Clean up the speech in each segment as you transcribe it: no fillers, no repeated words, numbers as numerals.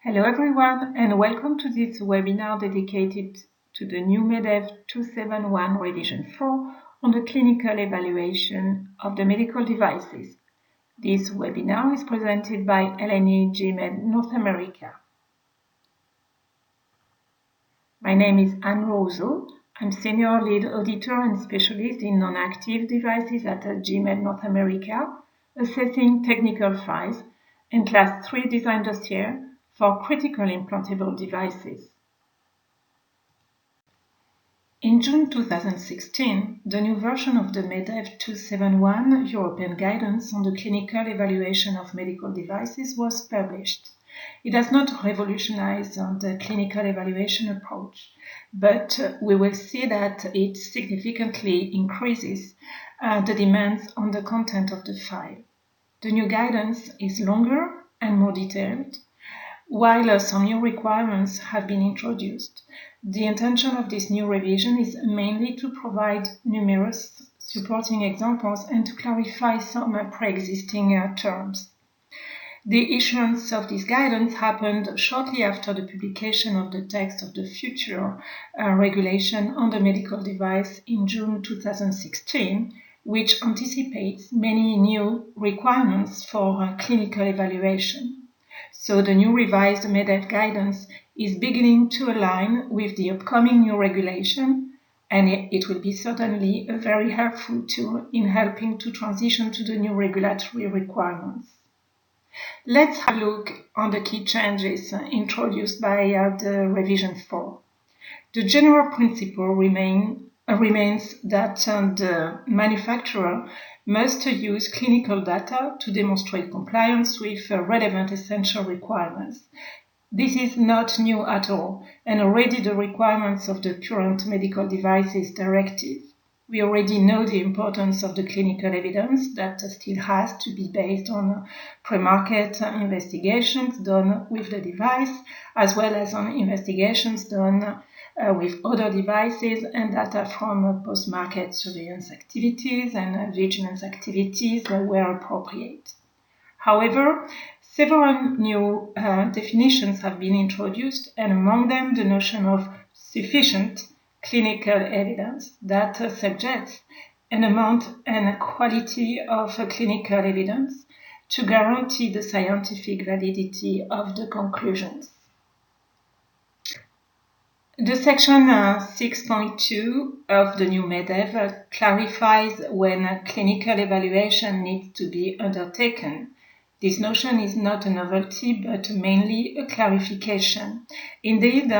Hello everyone and welcome to this webinar dedicated to the new MEDDEV 2.7.1 Revision 4 on the clinical evaluation of the medical devices. This webinar is presented by LNE GMED North America. My name is Anne Roseau. I'm Senior Lead Auditor and Specialist in Non-Active Devices at GMED North America, assessing technical files and Class 3 design dossier for critical implantable devices. In June 2016, the new version of the MEDDEV 2.7.1 European Guidance on the Clinical Evaluation of Medical Devices was published. It does not revolutionize the clinical evaluation approach, but we will see that it significantly increases the demands on the content of the file. The new guidance is longer and more detailed, while some new requirements have been introduced. The intention of this new revision is mainly to provide numerous supporting examples and to clarify some pre-existing terms. The issuance of this guidance happened shortly after the publication of the text of the future regulation on the medical device in June 2016, which anticipates many new requirements for clinical evaluation. So the new revised MEDDEV guidance is beginning to align with the upcoming new regulation, and it will be certainly a very helpful tool in helping to transition to the new regulatory requirements. Let's have a look on the key changes introduced by the Revision 4. The general principle remains that the manufacturer must use clinical data to demonstrate compliance with relevant essential requirements. This is not new at all, and already the requirements of the current Medical Devices Directive. We already know the importance of the clinical evidence that still has to be based on pre-market investigations done with the device, as well as on investigations done with other devices and data from post-market surveillance activities and vigilance activities where appropriate. However, several new definitions have been introduced, and among them the notion of sufficient clinical evidence that suggests an amount and quality of clinical evidence to guarantee the scientific validity of the conclusions. The section 6.2 of the new MEDDEV clarifies when clinical evaluation needs to be undertaken. This notion is not a novelty, but mainly a clarification. Indeed,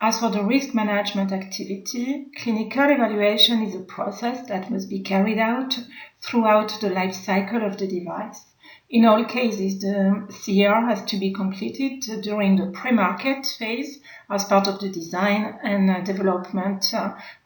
as for the risk management activity, clinical evaluation is a process that must be carried out throughout the life cycle of the device. In all cases, the CER has to be completed during the pre-market phase as part of the design and development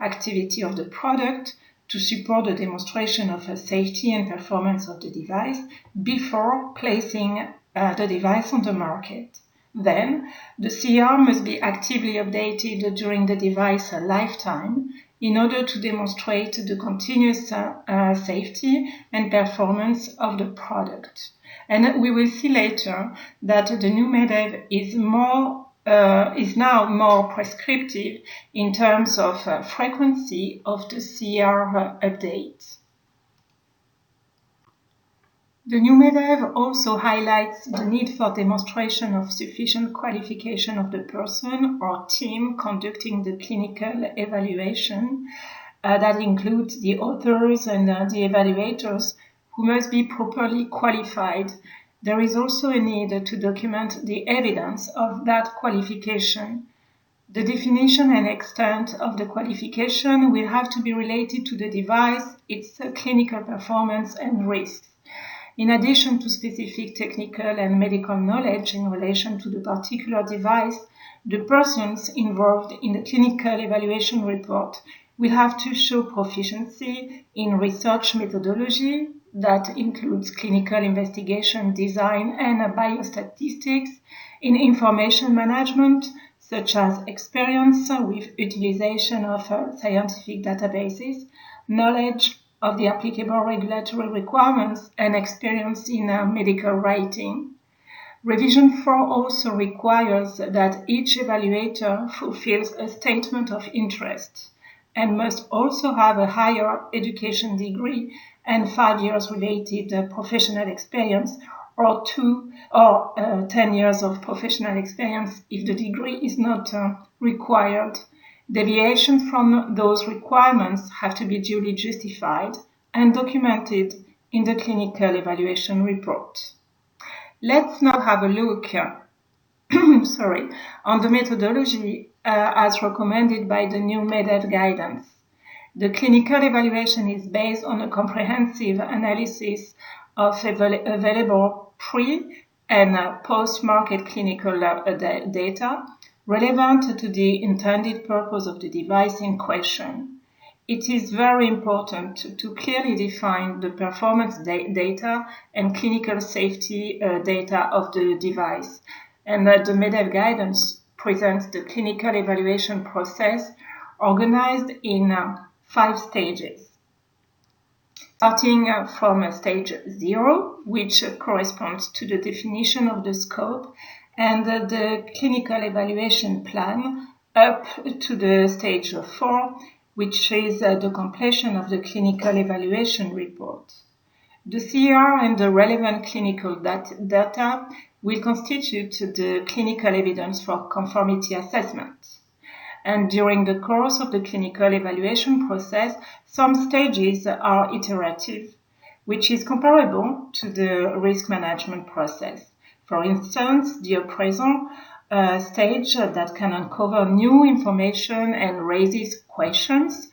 activity of the product to support the demonstration of safety and performance of the device before placing the device on the market. Then, the CER must be actively updated during the device lifetime in order to demonstrate the continuous safety and performance of the product. And we will see later that the new MEDDEV is now more prescriptive in terms of frequency of the CER updates. The new MEDDEV also highlights the need for demonstration of sufficient qualification of the person or team conducting the clinical evaluation. That includes the authors and the evaluators who must be properly qualified. There is also a need to document the evidence of that qualification. The definition and extent of the qualification will have to be related to the device, its clinical performance and risks. In addition to specific technical and medical knowledge in relation to the particular device, the persons involved in the clinical evaluation report will have to show proficiency in research methodology, that includes clinical investigation design and biostatistics, in information management, such as experience with utilization of scientific databases, knowledge of the applicable regulatory requirements, and experience in medical writing. Revision 4 also requires that each evaluator fulfills a statement of interest and must also have a higher education degree and 5 years related professional experience or 10 years of professional experience if the degree is not required. Deviations from those requirements have to be duly justified and documented in the clinical evaluation report. Let's now have a look on the methodology as recommended by the new MEDDEV guidance. The clinical evaluation is based on a comprehensive analysis of available pre- and post-market clinical data relevant to the intended purpose of the device in question. It is very important to clearly define the performance data and clinical safety data of the device, and that the MEDDEV guidance presents the clinical evaluation process organized in 5 stages. Starting from stage 0, which corresponds to the definition of the scope and the clinical evaluation plan, up to the stage 4, which is the completion of the clinical evaluation report. The CER and the relevant clinical data will constitute the clinical evidence for conformity assessment. And during the course of the clinical evaluation process, some stages are iterative, which is comparable to the risk management process. For instance, the appraisal stage that can uncover new information and raises questions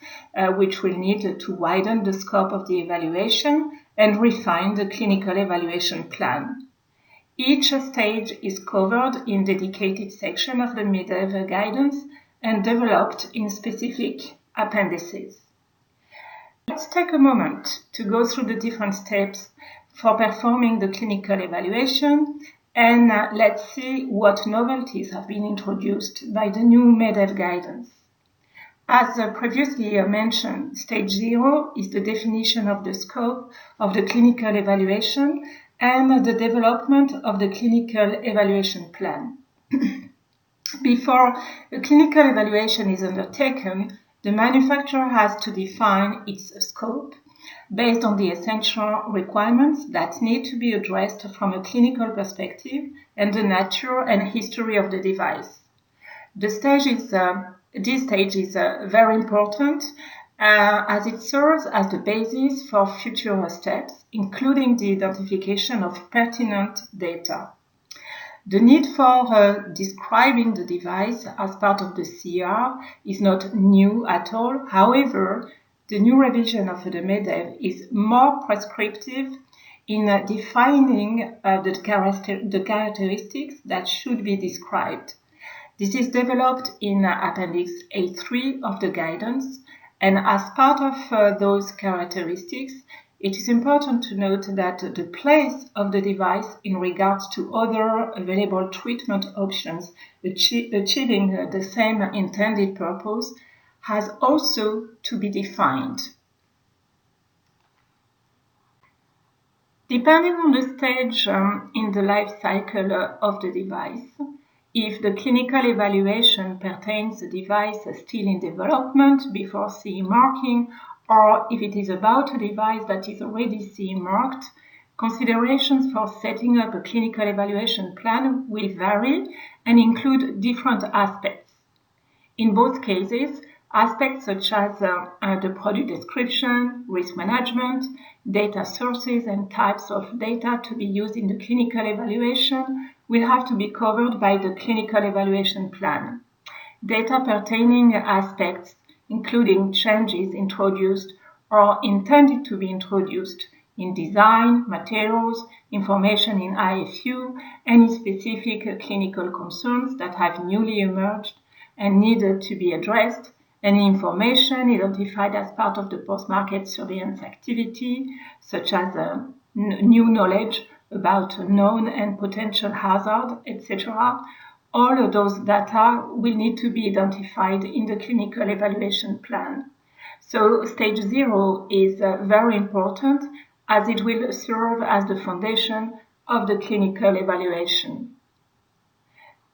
which will need to widen the scope of the evaluation and refine the clinical evaluation plan. Each stage is covered in dedicated section of the MEDDEV guidance and developed in specific appendices. Let's take a moment to go through the different steps for performing the clinical evaluation, and let's see what novelties have been introduced by the new MEDDEV guidance. As previously mentioned, stage 0 is the definition of the scope of the clinical evaluation and the development of the clinical evaluation plan. Before a clinical evaluation is undertaken, the manufacturer has to define its scope based on the essential requirements that need to be addressed from a clinical perspective and the nature and history of the device. This stage is very important as it serves as the basis for future steps, including the identification of pertinent data. The need for describing the device as part of the CER is not new at all. However, the new revision of the MEDDEV is more prescriptive in defining the characteristics that should be described. This is developed in Appendix A3 of the guidance, and as part of those characteristics, it is important to note that the place of the device in regards to other available treatment options achieving the same intended purpose has also to be defined. Depending on the stage in the life cycle of the device, if the clinical evaluation pertains to the device still in development before CE marking, or if it is about a device that is already CE marked, considerations for setting up a clinical evaluation plan will vary and include different aspects. In both cases, aspects such as the product description, risk management, data sources and types of data to be used in the clinical evaluation will have to be covered by the clinical evaluation plan. Data pertaining aspects including changes introduced or intended to be introduced in design, materials, information in IFU, any specific clinical concerns that have newly emerged and needed to be addressed, any information identified as part of the post-market surveillance activity, such as new knowledge about known and potential hazard, etc. All of those data will need to be identified in the clinical evaluation plan. So stage 0 is very important as it will serve as the foundation of the clinical evaluation.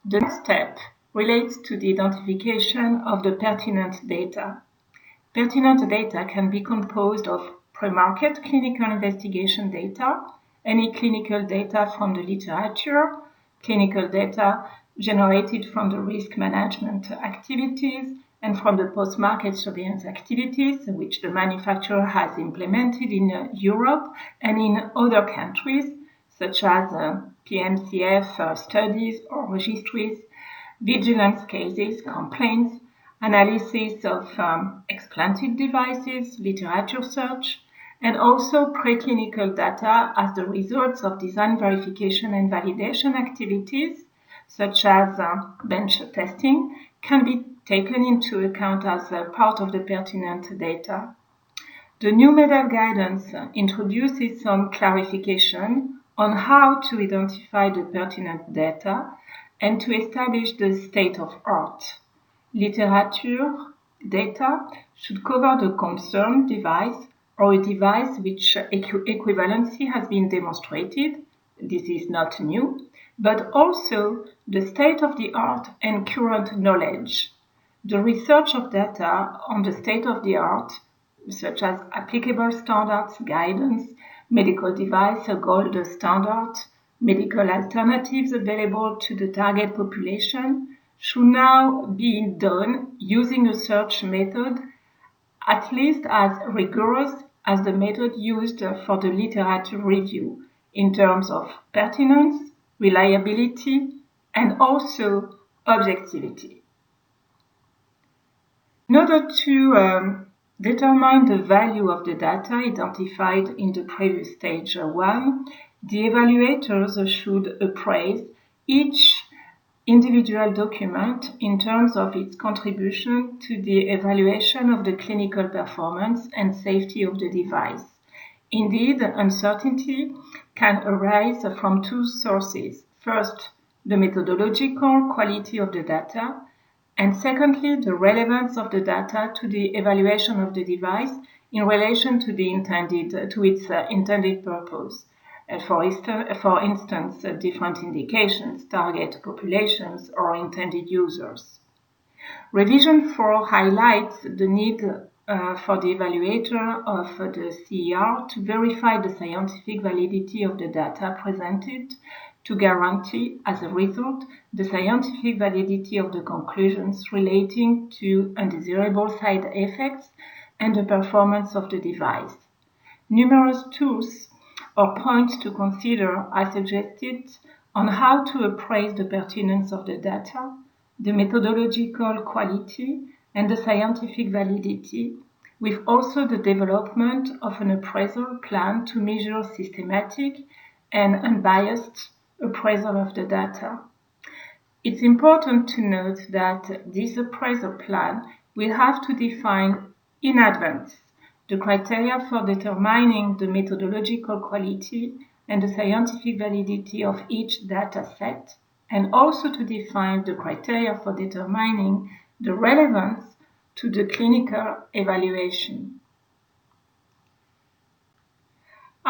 The next step relates to the identification of the pertinent data. Pertinent data can be composed of pre-market clinical investigation data, any clinical data from the literature, clinical data generated from the risk management activities, and from the post-market surveillance activities which the manufacturer has implemented in Europe and in other countries, such as PMCF studies or registries, vigilance cases, complaints, analysis of explanted devices, literature search, and also preclinical data as the results of design verification and validation activities, such as bench testing, can be taken into account as part of the pertinent data. The new MEDDEV guidance introduces some clarification on how to identify the pertinent data and to establish the state of art. Literature data should cover the concerned device or a device which equivalency has been demonstrated. This is not new, but also the state of the art and current knowledge. The research of data on the state of the art, such as applicable standards, guidance, medical device gold standard, medical alternatives available to the target population, should now be done using a search method at least as rigorous as the method used for the literature review in terms of pertinence, reliability, and also objectivity. In order to determine the value of the data identified in the previous stage 1, the evaluators should appraise each individual document in terms of its contribution to the evaluation of the clinical performance and safety of the device. Indeed, uncertainty can arise from two sources. First, the methodological quality of the data, and secondly, the relevance of the data to the evaluation of the device in relation to its intended purpose. For instance, different indications, target populations, or intended users. Revision 4 highlights the need for the evaluator of the CER to verify the scientific validity of the data presented, to guarantee, as a result, the scientific validity of the conclusions relating to undesirable side effects and the performance of the device. Numerous tools or points to consider are suggested on how to appraise the pertinence of the data, the methodological quality, and the scientific validity, with also the development of an appraisal plan to measure systematic and unbiased appraisal of the data. It's important to note that this appraisal plan will have to define in advance the criteria for determining the methodological quality and the scientific validity of each data set, and also to define the criteria for determining the relevance to the clinical evaluation.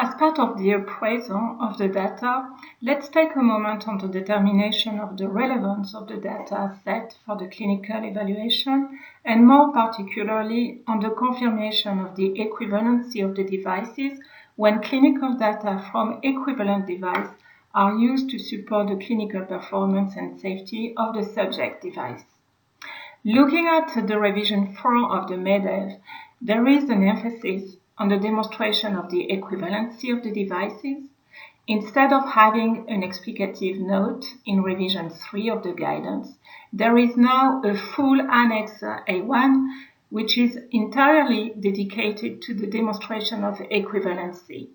As part of the appraisal of the data, let's take a moment on the determination of the relevance of the data set for the clinical evaluation, and more particularly on the confirmation of the equivalency of the devices when clinical data from equivalent device are used to support the clinical performance and safety of the subject device. Looking at the revision 4 of the MEDDEV, there is an emphasis on the demonstration of the equivalency of the devices. Instead of having an explicative note in revision 3 of the guidance, there is now a full Annex A1 which is entirely dedicated to the demonstration of equivalency.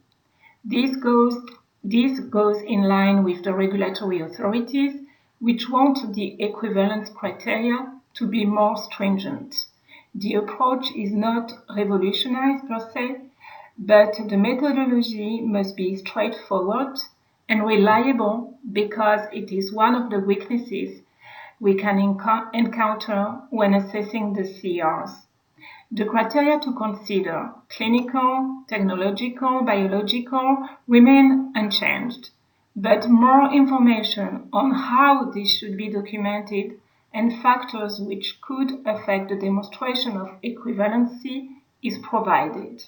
This goes in line with the regulatory authorities which want the equivalence criteria to be more stringent. The approach is not revolutionized per se, but the methodology must be straightforward and reliable because it is one of the weaknesses we can encounter when assessing the CERs. The criteria to consider, clinical, technological, biological, remain unchanged. but more information on how this should be documented and factors which could affect the demonstration of equivalency is provided.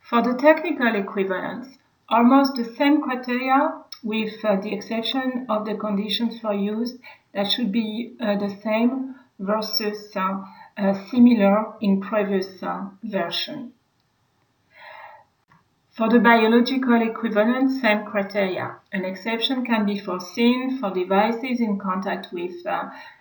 For the technical equivalence, almost the same criteria with the exception of the conditions for use that should be the same versus similar in previous version. For the biological equivalence, same criteria. An exception can be foreseen for devices in contact with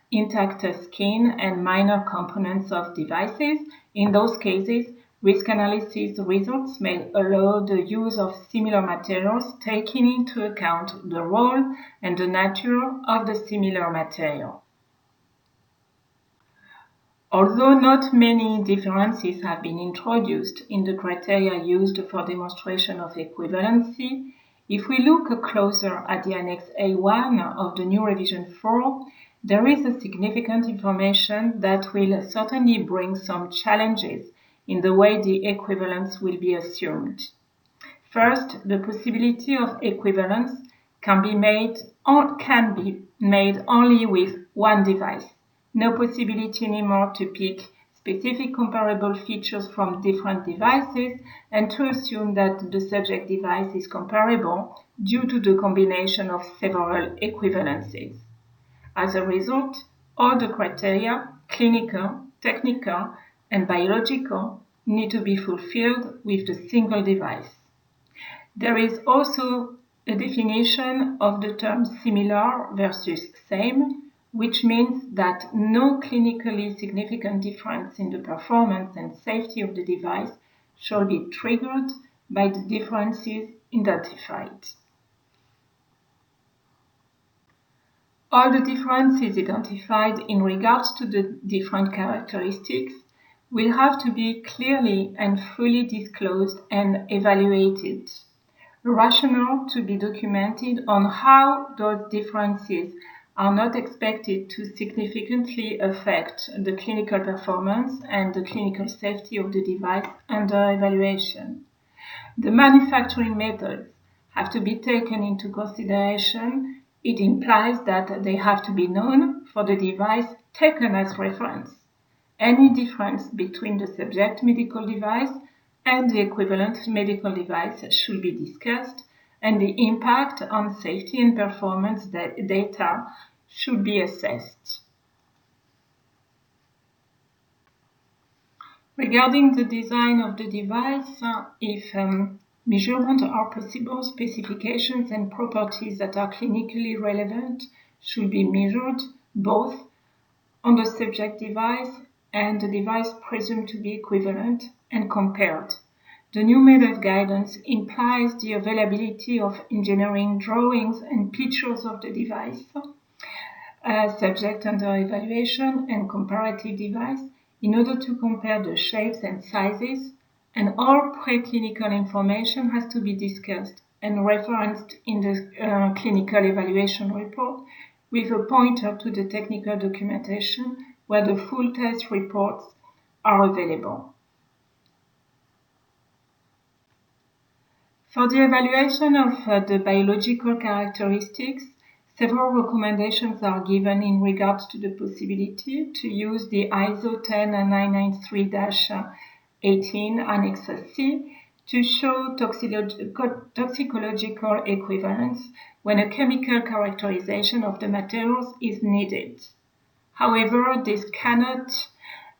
intact skin and minor components of devices. In those cases, risk analysis results may allow the use of similar materials, taking into account the role and the nature of the similar material. Although not many differences have been introduced in the criteria used for demonstration of equivalency, if we look closer at the Annex A1 of the new Revision 4, there is a significant information that will certainly bring some challenges in the way the equivalence will be assumed. First, the possibility of equivalence can be made only with one device. No possibility anymore to pick specific comparable features from different devices and to assume that the subject device is comparable due to the combination of several equivalencies. As a result, all the criteria, clinical, technical, and biological, need to be fulfilled with the single device. There is also a definition of the term similar versus same, which means that no clinically significant difference in the performance and safety of the device shall be triggered by the differences identified. All the differences identified in regards to the different characteristics will have to be clearly and fully disclosed and evaluated. A rationale to be documented on how those differences are not expected to significantly affect the clinical performance and the clinical safety of the device under evaluation. The manufacturing methods have to be taken into consideration. It implies that they have to be known for the device taken as reference. Any difference between the subject medical device and the equivalent medical device should be discussed, and the impact on safety and performance data should be assessed. Regarding the design of the device, if measurement are possible, specifications and properties that are clinically relevant should be measured both on the subject device and the device presumed to be equivalent and compared. The new MEDDEV guidance implies the availability of engineering drawings and pictures of the device, subject under evaluation and comparative device in order to compare the shapes and sizes, and all preclinical information has to be discussed and referenced in the clinical evaluation report with a pointer to the technical documentation where the full test reports are available. For the evaluation of the biological characteristics, several recommendations are given in regards to the possibility to use the ISO 10993-18 Annex C to show toxicological equivalence when a chemical characterization of the materials is needed. However, this cannot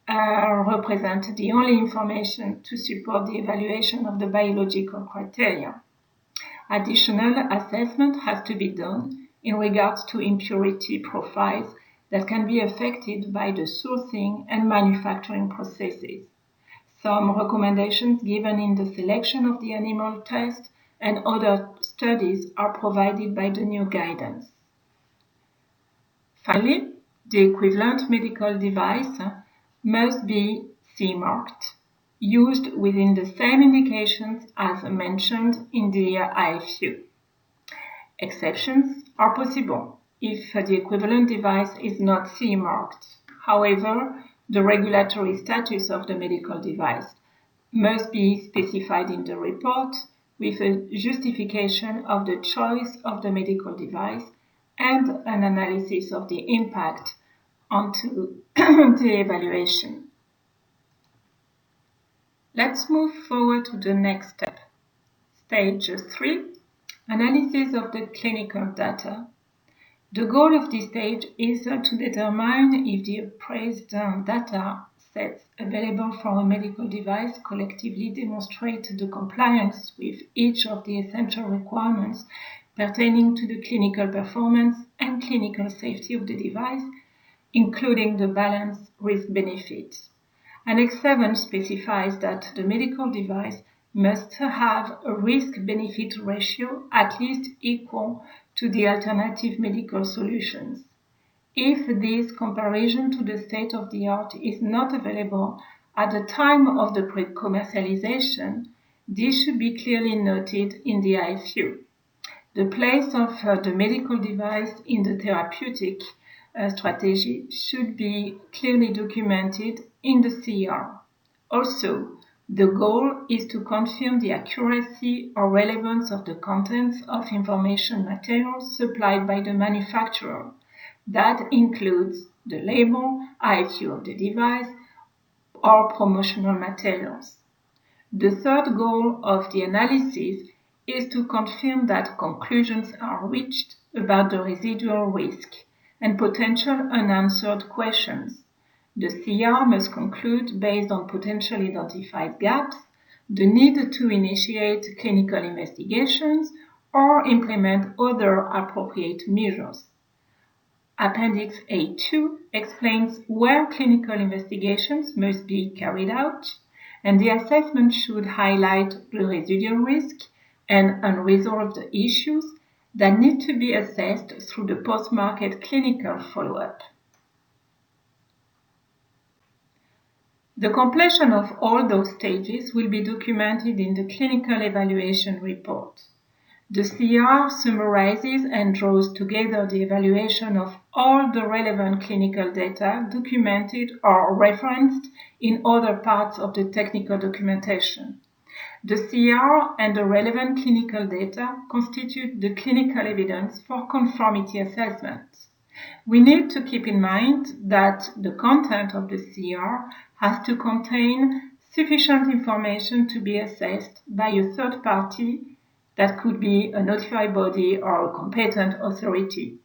represent the only information to support the evaluation of the biological criteria. Additional assessment has to be done in regards to impurity profiles that can be affected by the sourcing and manufacturing processes. Some recommendations given in the selection of the animal test and other studies are provided by the new guidance. Finally, the equivalent medical device must be CE marked, used within the same indications as mentioned in the IFU. Exceptions are possible if the equivalent device is not CE marked. However, the regulatory status of the medical device must be specified in the report, with a justification of the choice of the medical device and an analysis of the impact onto the evaluation. Let's move forward to the next step. Stage 3, analysis of the clinical data. The goal of this stage is to determine if the appraised data sets available for a medical device collectively demonstrate the compliance with each of the essential requirements pertaining to the clinical performance and clinical safety of the device, including the balance risk-benefit. Annex 7 specifies that the medical device must have a risk-benefit ratio at least equal to the alternative medical solutions. If this comparison to the state-of-the-art is not available at the time of the pre-commercialization, this should be clearly noted in the IFU. The place of the medical device in the therapeutic strategy should be clearly documented in the CER. Also, the goal is to confirm the accuracy or relevance of the contents of information materials supplied by the manufacturer. That includes the label, IFU of the device, or promotional materials. The third goal of the analysis is to confirm that conclusions are reached about the residual risk and potential unanswered questions. The CER must conclude based on potentially identified gaps, the need to initiate clinical investigations or implement other appropriate measures. Appendix A2 explains where clinical investigations must be carried out, and the assessment should highlight the residual risk and unresolved issues that need to be assessed through the post-market clinical follow-up. The completion of all those stages will be documented in the clinical evaluation report. The CER summarizes and draws together the evaluation of all the relevant clinical data documented or referenced in other parts of the technical documentation. The CER and the relevant clinical data constitute the clinical evidence for conformity assessment. We need to keep in mind that the content of the CER has to contain sufficient information to be assessed by a third party that could be a notified body or a competent authority.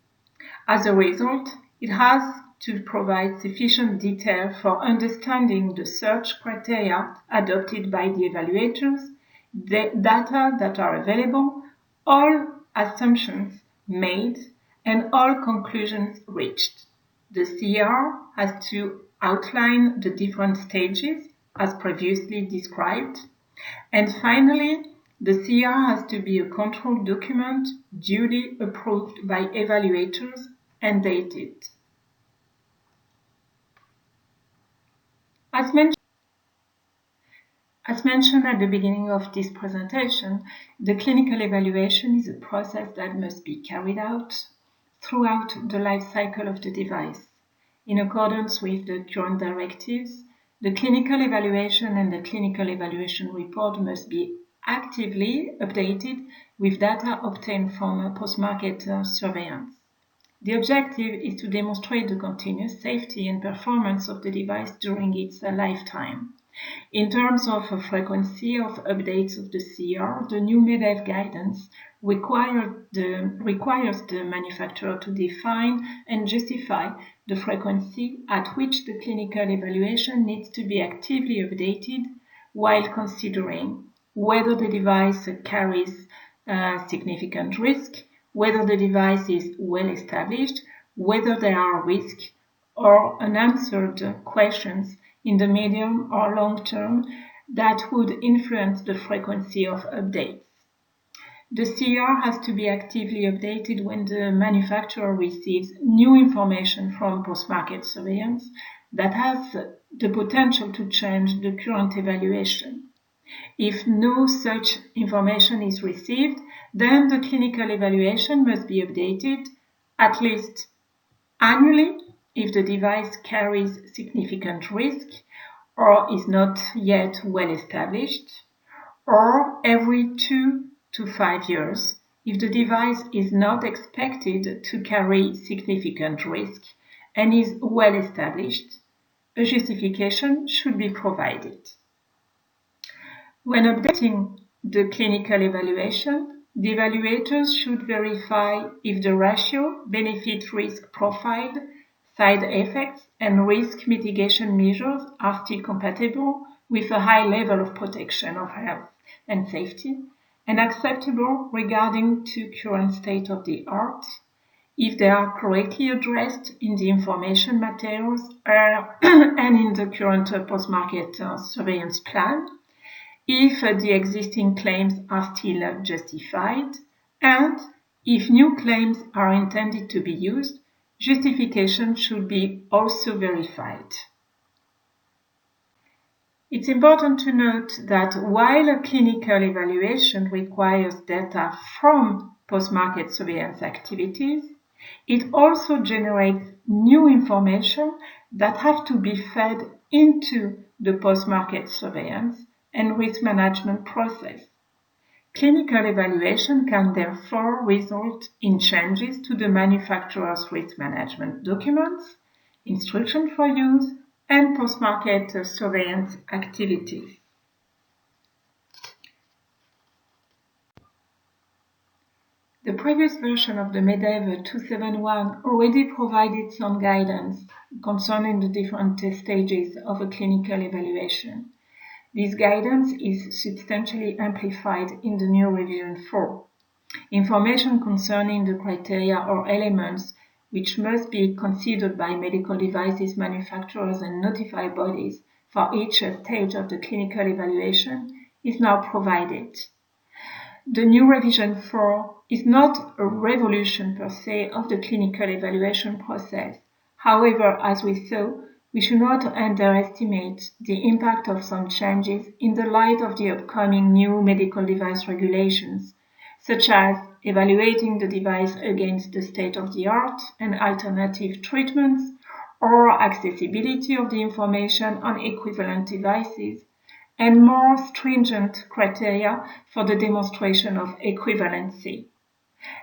As a result, it has to provide sufficient detail for understanding the search criteria adopted by the evaluators, the data that are available, all assumptions made, and all conclusions reached. The CER has to outline the different stages as previously described. And finally, the CER has to be a control document duly approved by evaluators and dated. As mentioned at the beginning of this presentation, the clinical evaluation is a process that must be carried out throughout the life cycle of the device. In accordance with the current directives, the clinical evaluation and the clinical evaluation report must be actively updated with data obtained from post-market surveillance. The objective is to demonstrate the continuous safety and performance of the device during its lifetime. In terms of frequency of updates of the CER, the new MEDDEV guidance requires the manufacturer to define and justify the frequency at which the clinical evaluation needs to be actively updated while considering whether the device carries significant risk, whether the device is well established, whether there are risks or unanswered questions in the medium or long term that would influence the frequency of updates. The CER has to be actively updated when the manufacturer receives new information from post-market surveillance that has the potential to change the current evaluation. If no such information is received, then the clinical evaluation must be updated at least annually if the device carries significant risk or is not yet well established, or every 2 to 5 years if the device is not expected to carry significant risk and is well established. A justification should be provided. When updating the clinical evaluation, the evaluators should verify if the ratio, benefit-risk profile, side effects, and risk mitigation measures are still compatible with a high level of protection of health and safety and acceptable regarding to current state of the art, if they are correctly addressed in the information materials and in the current post-market surveillance plan, if the existing claims are still justified, and if new claims are intended to be used, justification should be also verified. It's important to note that while a clinical evaluation requires data from post-market surveillance activities, it also generates new information that have to be fed into the post-market surveillance and risk management process. Clinical evaluation can therefore result in changes to the manufacturer's risk management documents, instruction for use, and post-market surveillance activities. The previous version of the MEDDEV 2.7.1 already provided some guidance concerning the different stages of a clinical evaluation. This guidance is substantially amplified in the new revision 4. Information concerning the criteria or elements which must be considered by medical devices manufacturers and notified bodies for each stage of the clinical evaluation is now provided. The new revision 4 is not a revolution per se of the clinical evaluation process. However, as we saw, we should not underestimate the impact of some changes in the light of the upcoming new medical device regulations, such as evaluating the device against the state-of-the-art and alternative treatments, or accessibility of the information on equivalent devices, and more stringent criteria for the demonstration of equivalency.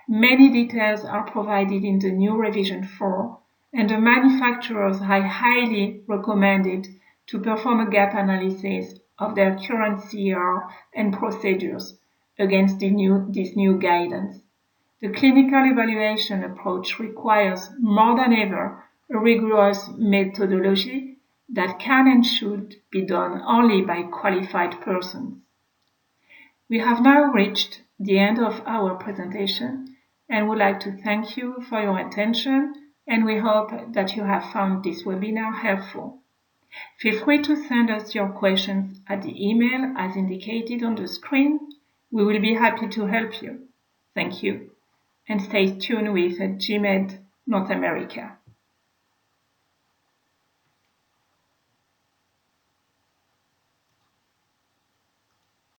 Many details are provided in the new revision 4, and the manufacturers are highly recommended to perform a gap analysis of their current CER and procedures against this new guidance. The clinical evaluation approach requires more than ever a rigorous methodology that can and should be done only by qualified persons. We have now reached the end of our presentation and would like to thank you for your attention, and we hope that you have found this webinar helpful. Feel free to send us your questions at the email as indicated on the screen. We will be happy to help you. Thank you, and stay tuned with GMED North America.